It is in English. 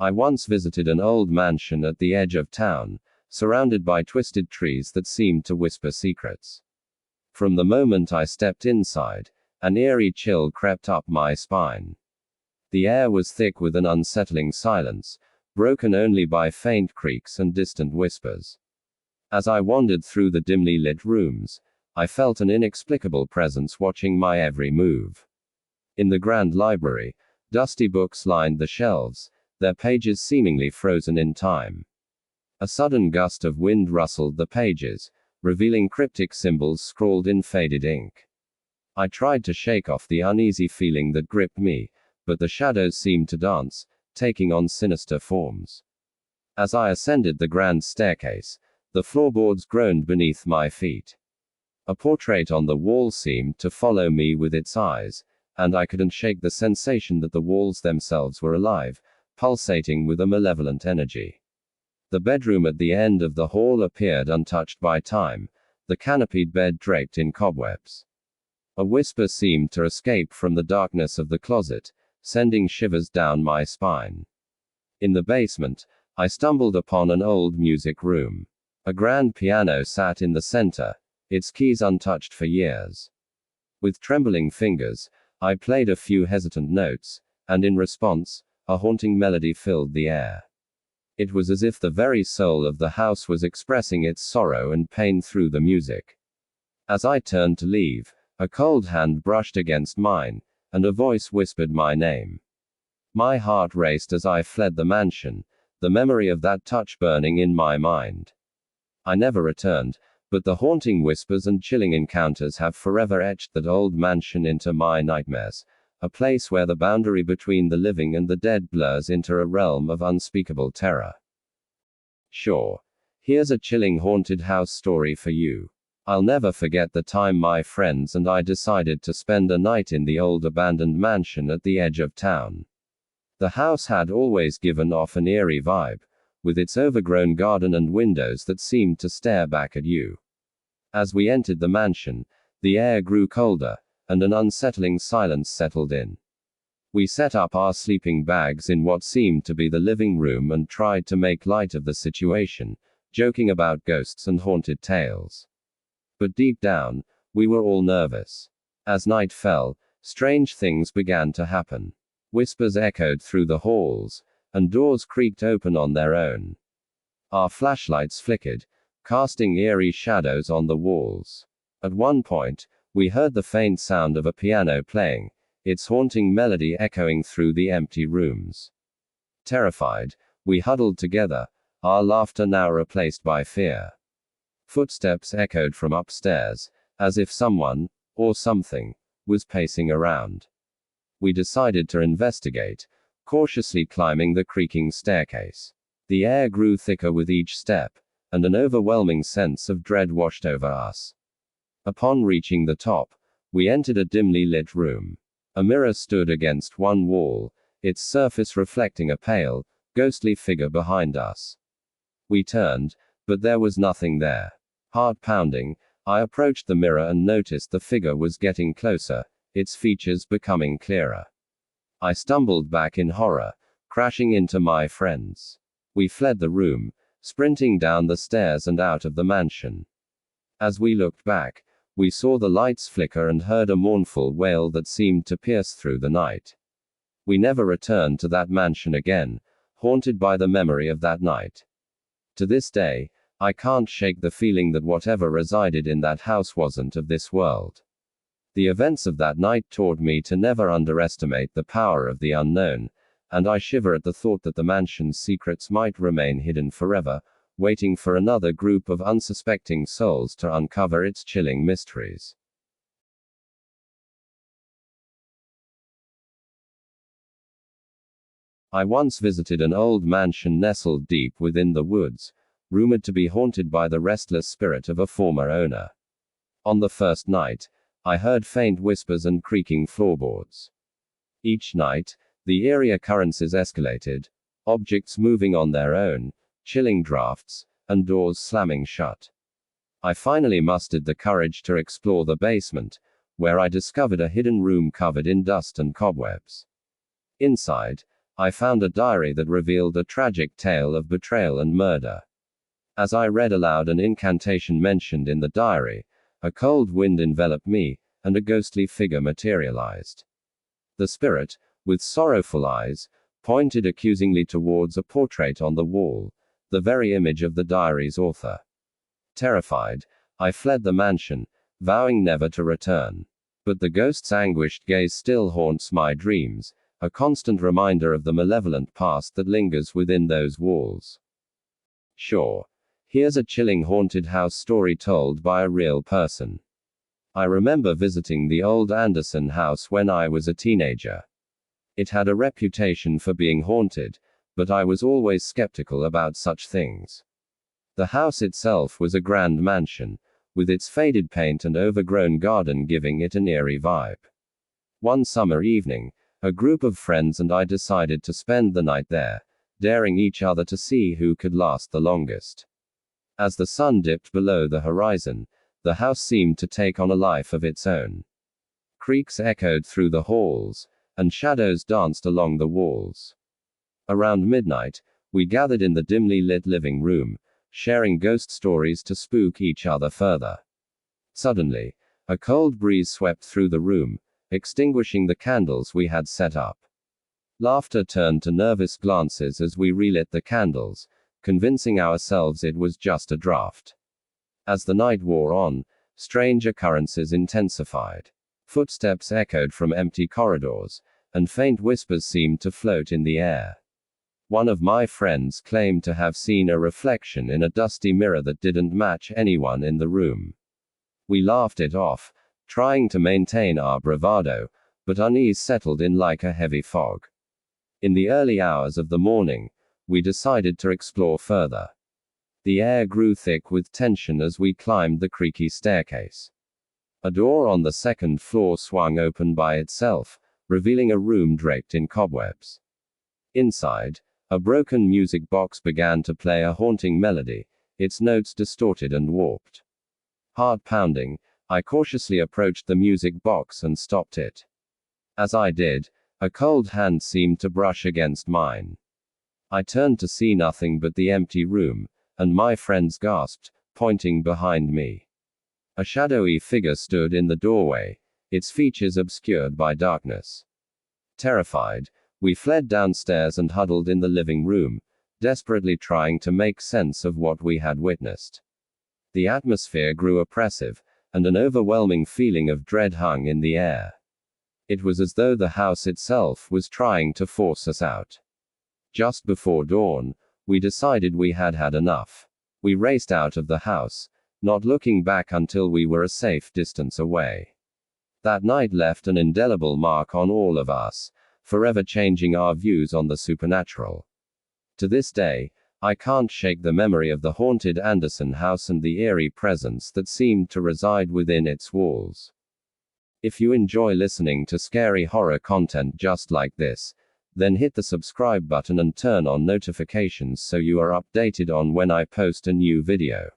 I once visited an old mansion at the edge of town, surrounded by twisted trees that seemed to whisper secrets. From the moment I stepped inside, an eerie chill crept up my spine. The air was thick with an unsettling silence, broken only by faint creaks and distant whispers. As I wandered through the dimly lit rooms, I felt an inexplicable presence watching my every move. In the grand library, dusty books lined the shelves, their pages seemingly frozen in time. A sudden gust of wind rustled the pages, revealing cryptic symbols scrawled in faded ink. I tried to shake off the uneasy feeling that gripped me, but the shadows seemed to dance, taking on sinister forms. As I ascended the grand staircase, the floorboards groaned beneath my feet. A portrait on the wall seemed to follow me with its eyes, and I couldn't shake the sensation that the walls themselves were alive, pulsating with a malevolent energy. The bedroom at the end of the hall appeared untouched by time, the canopied bed draped in cobwebs. A whisper seemed to escape from the darkness of the closet, sending shivers down my spine. In the basement, I stumbled upon an old music room. A grand piano sat in the center, its keys untouched for years. With trembling fingers, I played a few hesitant notes, and in response, a haunting melody filled the air. It was as if the very soul of the house was expressing its sorrow and pain through the music. As I turned to leave, a cold hand brushed against mine, and a voice whispered my name. My heart raced as I fled the mansion, the memory of that touch burning in my mind. I never returned, but the haunting whispers and chilling encounters have forever etched that old mansion into my nightmares, a place where the boundary between the living and the dead blurs into a realm of unspeakable terror. Sure. Here's a chilling haunted house story for you. I'll never forget the time my friends and I decided to spend a night in the old abandoned mansion at the edge of town. The house had always given off an eerie vibe, with its overgrown garden and windows that seemed to stare back at you. As we entered the mansion, the air grew colder, and an unsettling silence settled in. We set up our sleeping bags in what seemed to be the living room and tried to make light of the situation, joking about ghosts and haunted tales. But deep down, we were all nervous. As night fell, strange things began to happen. Whispers echoed through the halls, and doors creaked open on their own. Our flashlights flickered, casting eerie shadows on the walls. At one point, we heard the faint sound of a piano playing, its haunting melody echoing through the empty rooms. Terrified, we huddled together, our laughter now replaced by fear. Footsteps echoed from upstairs, as if someone, or something, was pacing around. We decided to investigate, cautiously climbing the creaking staircase. The air grew thicker with each step, and an overwhelming sense of dread washed over us. Upon reaching the top, we entered a dimly lit room. A mirror stood against one wall, its surface reflecting a pale, ghostly figure behind us. We turned, but there was nothing there. Heart pounding, I approached the mirror and noticed the figure was getting closer, its features becoming clearer. I stumbled back in horror, crashing into my friends. We fled the room, sprinting down the stairs and out of the mansion. As we looked back, we saw the lights flicker and heard a mournful wail that seemed to pierce through the night. We never returned to that mansion again, haunted by the memory of that night. To this day, I can't shake the feeling that whatever resided in that house wasn't of this world. The events of that night taught me to never underestimate the power of the unknown, and I shiver at the thought that the mansion's secrets might remain hidden forever, waiting for another group of unsuspecting souls to uncover its chilling mysteries. I once visited an old mansion nestled deep within the woods, rumored to be haunted by the restless spirit of a former owner. On the first night, I heard faint whispers and creaking floorboards. Each night, the eerie occurrences escalated, objects moving on their own, chilling drafts, and doors slamming shut. I finally mustered the courage to explore the basement, where I discovered a hidden room covered in dust and cobwebs. Inside, I found a diary that revealed a tragic tale of betrayal and murder. As I read aloud an incantation mentioned in the diary, a cold wind enveloped me, and a ghostly figure materialized. The spirit, with sorrowful eyes, pointed accusingly towards a portrait on the wall, the very image of the diary's author. Terrified, I fled the mansion, vowing never to return. But the ghost's anguished gaze still haunts my dreams, a constant reminder of the malevolent past that lingers within those walls. Sure. Here's a chilling haunted house story told by a real person. I remember visiting the old Anderson house when I was a teenager. It had a reputation for being haunted, but I was always skeptical about such things. The house itself was a grand mansion, with its faded paint and overgrown garden giving it an eerie vibe. One summer evening, a group of friends and I decided to spend the night there, daring each other to see who could last the longest. As the sun dipped below the horizon, the house seemed to take on a life of its own. Creaks echoed through the halls, and shadows danced along the walls. Around midnight, we gathered in the dimly lit living room, sharing ghost stories to spook each other further. Suddenly, a cold breeze swept through the room, extinguishing the candles we had set up. Laughter turned to nervous glances as we relit the candles, convincing ourselves it was just a draft. As the night wore on, strange occurrences intensified. Footsteps echoed from empty corridors, and faint whispers seemed to float in the air. One of my friends claimed to have seen a reflection in a dusty mirror that didn't match anyone in the room. We laughed it off, trying to maintain our bravado, but unease settled in like a heavy fog. In the early hours of the morning, we decided to explore further. The air grew thick with tension as we climbed the creaky staircase. A door on the second floor swung open by itself, revealing a room draped in cobwebs. Inside, a broken music box began to play a haunting melody, its notes distorted and warped. Heart pounding, I cautiously approached the music box and stopped it. As I did, a cold hand seemed to brush against mine. I turned to see nothing but the empty room, and my friends gasped, pointing behind me. A shadowy figure stood in the doorway, its features obscured by darkness. Terrified, we fled downstairs and huddled in the living room, desperately trying to make sense of what we had witnessed. The atmosphere grew oppressive, and an overwhelming feeling of dread hung in the air. It was as though the house itself was trying to force us out. Just before dawn, we decided we had had enough. We raced out of the house, not looking back until we were a safe distance away. That night left an indelible mark on all of us, forever changing our views on the supernatural. To this day, I can't shake the memory of the haunted Anderson house and the eerie presence that seemed to reside within its walls. If you enjoy listening to scary horror content just like this, then hit the subscribe button and turn on notifications so you are updated on when I post a new video.